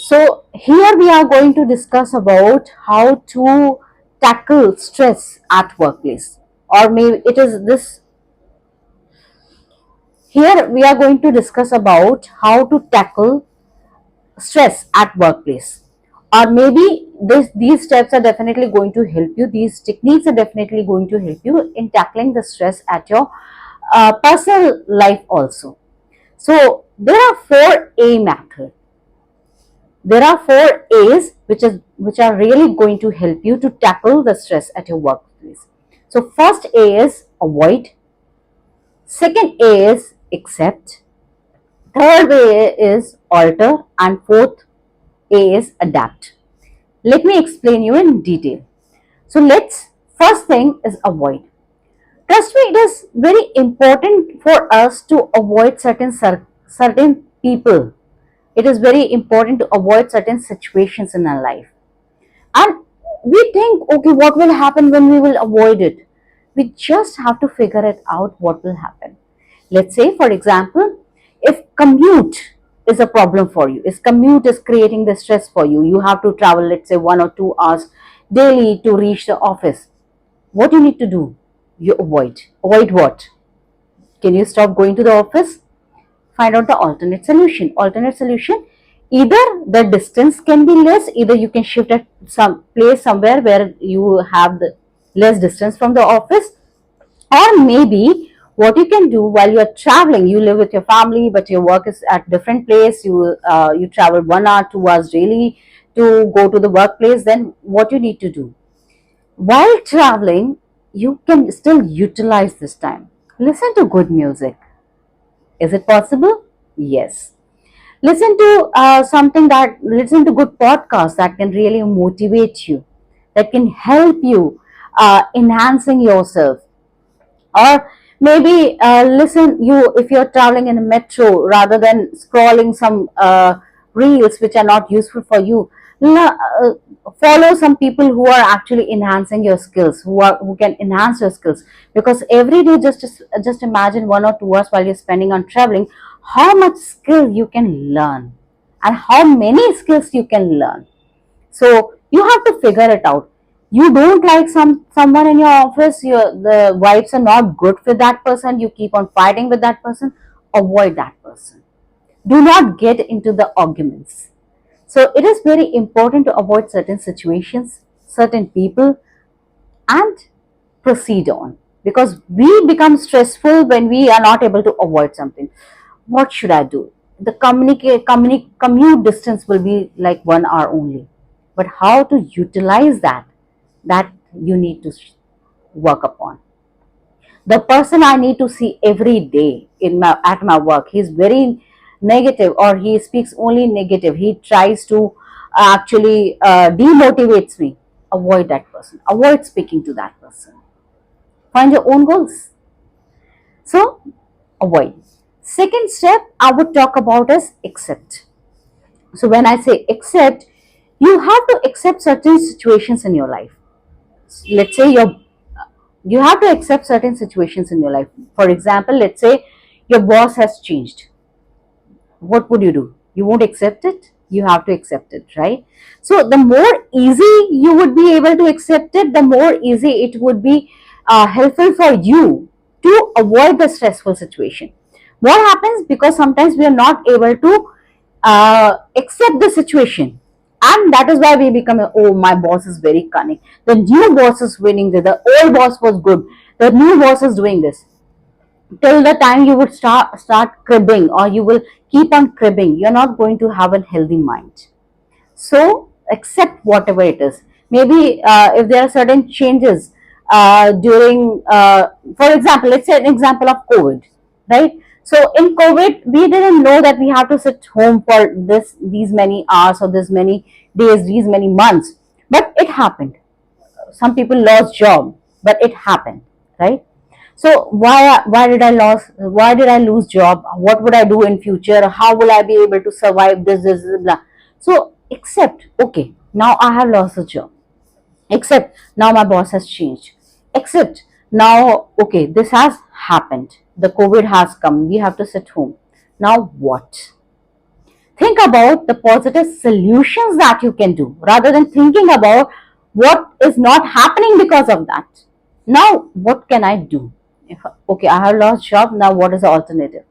So here we are going to discuss about how to tackle stress at workplace, or maybe it is this. Here we are going to discuss about how to tackle stress at workplace, or maybe these steps are definitely going to help you. These techniques are definitely going to help you in tackling the stress at your personal life also. So there are four A methods. There are four A's which are really going to help you to tackle the stress at your workplace. So first A is avoid, second A is accept, third A is alter, and fourth A is adapt. Let me explain you in detail. So let's first thing is avoid. Trust me, it is very important for us to avoid certain people. It is very important to avoid certain situations in our life. And we think, okay, what will happen when we will avoid it? We just have to figure it out what will happen. Let's say, for example, if commute is a problem for you, if commute is creating the stress for you, you have to travel, let's say, 1 or 2 hours daily to reach the office. What you need to do? You avoid. Avoid what? Can you stop going to the office? Find out the alternate solution. Either the distance can be less, either you can shift at some place somewhere where you have the less distance from the office, or maybe what you can do while you are traveling, you live with your family but your work is at different place, you travel 1 hour 2 hours daily to go to the workplace. Then what you need to do while traveling, you can still utilize this time. Listen to good music. Is it possible? Yes. Listen to good podcasts that can really motivate you, that can help you enhancing yourself. Or maybe listen you if you're traveling in a metro, rather than scrolling some reels which are not useful for you, follow some people who are actually enhancing your skills, who can enhance your skills. Because every day, just imagine 1 or 2 hours while you're spending on traveling, how much skill you can learn and how many skills you can learn. So you have to figure it out. You don't like someone in your office, the vibes are not good with that person, you keep on fighting with that person. Avoid that person. Do not get into the arguments. So it is very important to avoid certain situations, certain people, and proceed on, because we become stressful when we are not able to avoid something. What should I do? The commute distance will be like 1 hour only, but how to utilize that you need to work upon. The person I need to see every day in my at my work, he's very negative, or he speaks only negative, he tries to actually demotivates me. Avoid that person, avoid speaking to that person. Find your own goals. So avoid. Second step I would talk about is accept. So when I say accept, you have to accept certain situations in your life. Let's say you have to accept certain situations in your life. For example, let's say your boss has changed. What would you do? You won't accept it. You have to accept it, right? So the more easy you would be able to accept it, the more easy it would be helpful for you to avoid the stressful situation. What happens, because sometimes we are not able to accept the situation, and that is why we become oh, my boss is very cunning, the new boss is winning, the old boss was good, the new boss is doing this. Till the time you would start cribbing, or you will keep on cribbing, you're not going to have a healthy mind. So accept whatever it is. Maybe if there are certain changes during for example, let's say an example of COVID, right? So in COVID we didn't know that we have to sit home for these many hours, or this many days, these many months, but it happened. Some people lost job, but it happened, right? So why did I lose job? What would I do in future? How will I be able to survive this blah? So accept, okay, now I have lost a job. Accept, now my boss has changed. Accept, now okay, this has happened, the COVID has come, we have to sit home. Now what? think about the positive solutions that you can do rather than thinking about what is not happening because of that. Now, what can I do? If, okay, I have lost job. Now, what is the alternative?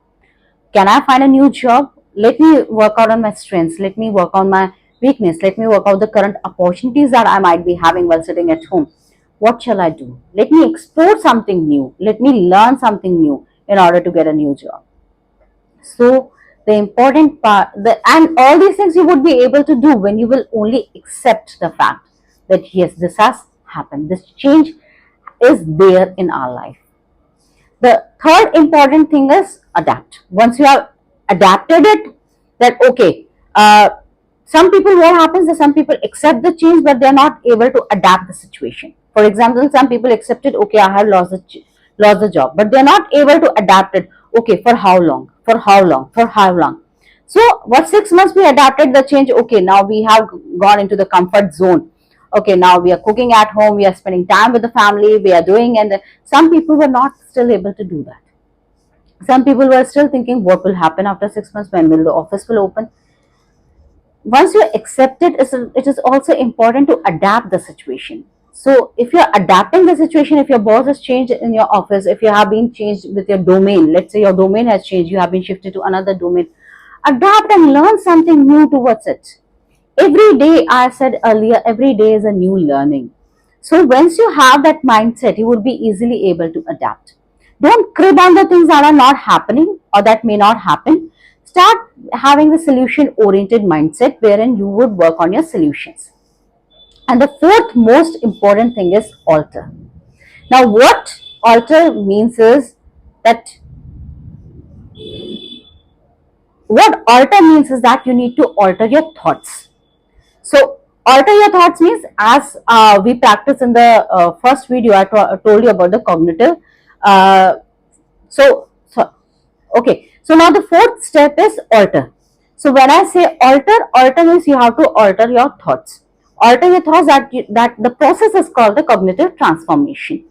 Can I find a new job? Let me work out on my strengths. Let me work on my weakness. Let me work out the current opportunities that I might be having while sitting at home. What shall I do? Let me explore something new. Let me learn something new in order to get a new job. So the important part, and all these things you would be able to do when you will only accept the fact that yes, this has happened. This change is there in our life. The third important thing is adapt. Once you have adapted it, that okay, some people, what happens is some people accept the change but they're not able to adapt the situation. For example, some people accepted, okay, I have lost the job, but they're not able to adapt it. Okay, for how long? For how long? For how long? So what 6 months we adapted the change. Okay, now we have gone into the comfort zone. Okay, now we are cooking at home, we are spending time with the family, we are doing, and some people were not still able to do that. Some people were still thinking what will happen after 6 months, when will the office will open. Once you accept it, it is also important to adapt the situation. So if you're adapting the situation, if your boss has changed in your office, if you have been changed with your domain, let's say your domain has changed, you have been shifted to another domain, adapt and learn something new towards it. Every day, I said earlier, every day is a new learning. So once you have that mindset, you would be easily able to adapt. Don't crib on the things that are not happening or that may not happen. Start having the solution oriented mindset wherein you would work on your solutions. And the fourth most important thing is alter. Now, what alter means is that you need to alter your thoughts. So alter your thoughts means, as we practice in the first video, I told you about the cognitive. Uh, so okay. So now the fourth step is alter. So when I say alter means you have to alter your thoughts. Alter your thoughts, that the process is called the cognitive transformation.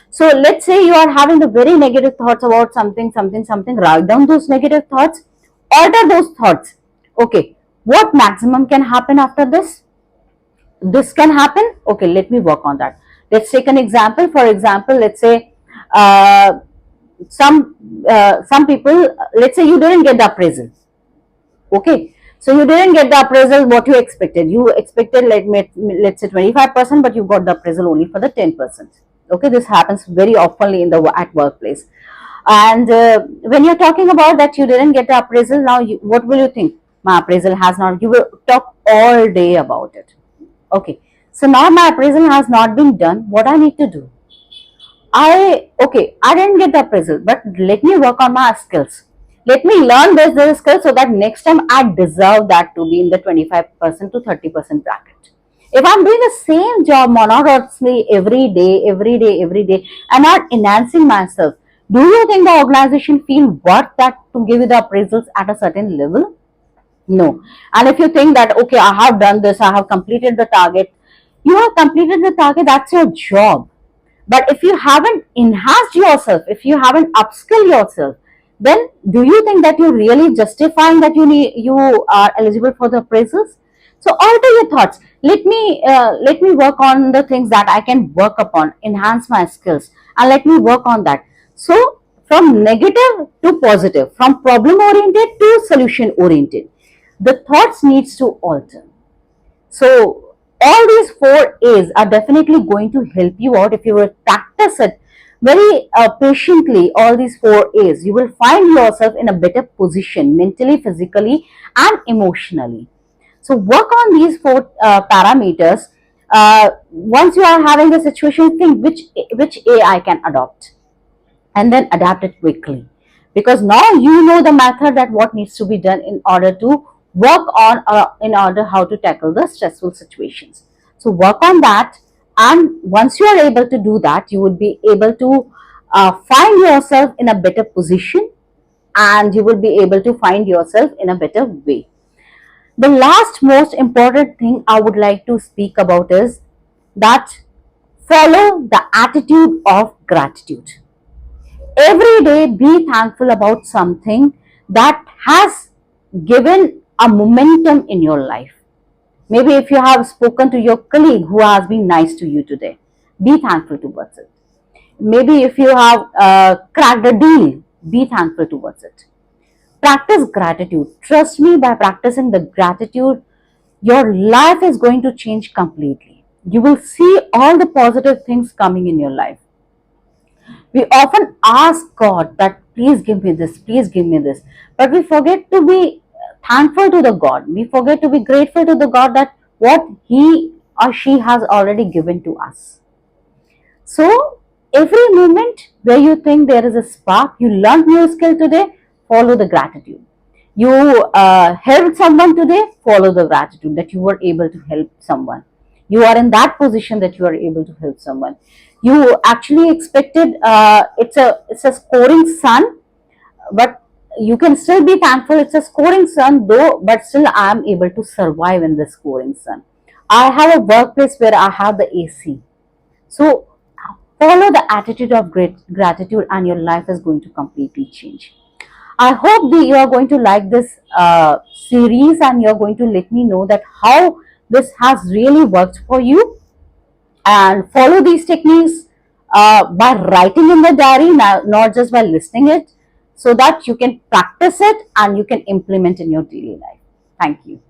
So let's say you are having the very negative thoughts about something, something, something. Write down those negative thoughts. Alter those thoughts. Okay. What maximum can happen after this? This can happen. Okay, let me work on that. Let's take an example. For example, let's say uh, some people, let's say you didn't get the appraisal. Okay, so you didn't get the appraisal what you expected. You expected, let's say 25%, but you got the appraisal only for the 10%. Okay, this happens very often in the at workplace. And when you're talking about that you didn't get the appraisal, now what will you think? My appraisal has not. You will talk all day about it. Okay, so now my appraisal has not been done. What I need to do? I didn't get the appraisal, but let me work on my skills. Let me learn this skill so that next time I deserve that to be in the 25% to 30% bracket. If I'm doing the same job monotonously every day, and not enhancing myself, do you think the organization feel worth that to give you the appraisals at a certain level? No. And if you think that, okay, I have done this, I have completed the target, you have completed the target, that's your job. But if you haven't enhanced yourself, if you haven't upskilled yourself, then do you think that you're really justifying that you are eligible for the appraisals? So alter your thoughts. Let me work on the things that I can work upon, enhance my skills, and let me work on that. So from negative to positive, from problem oriented to solution oriented, the thoughts needs to alter. So all these four A's are definitely going to help you out if you will practice it very patiently. All these four A's, you will find yourself in a better position mentally, physically, and emotionally. So work on these four parameters. Once you are having a situation, think which A I can adopt, and then adapt it quickly, because now you know the method that what needs to be done in order to work on in order how to tackle the stressful situations. So work on that, and once you are able to do that, you would be able to find yourself in a better position, and you will be able to find yourself in a better way. The last most important thing I would like to speak about is that follow the attitude of gratitude. Every day be thankful about something that has given a momentum in your life. Maybe if you have spoken to your colleague who has been nice to you today, be thankful towards it. Maybe if you have cracked a deal, be thankful towards it. Practice gratitude. Trust me, by practicing the gratitude, your life is going to change completely. You will see all the positive things coming in your life. We often ask God that please give me this, please give me this, but we forget to be thankful to the God. We forget to be grateful to the God that what He or she has already given to us. So every moment where you think there is a spark, you learned new skill today, follow the gratitude. You helped someone today, follow the gratitude that you were able to help someone. You are in that position that you are able to help someone. You actually expected it's a scoring sun, but you can still be thankful it's a scoring sun though, but still I am able to survive in the scoring sun. I have a workplace where I have the AC. So follow the attitude of great gratitude and your life is going to completely change. I hope that you are going to like this series and you're going to let me know that how this has really worked for you, and follow these techniques by writing in the diary, not just by listening it, so that you can practice it and you can implement in your daily life. Thank you.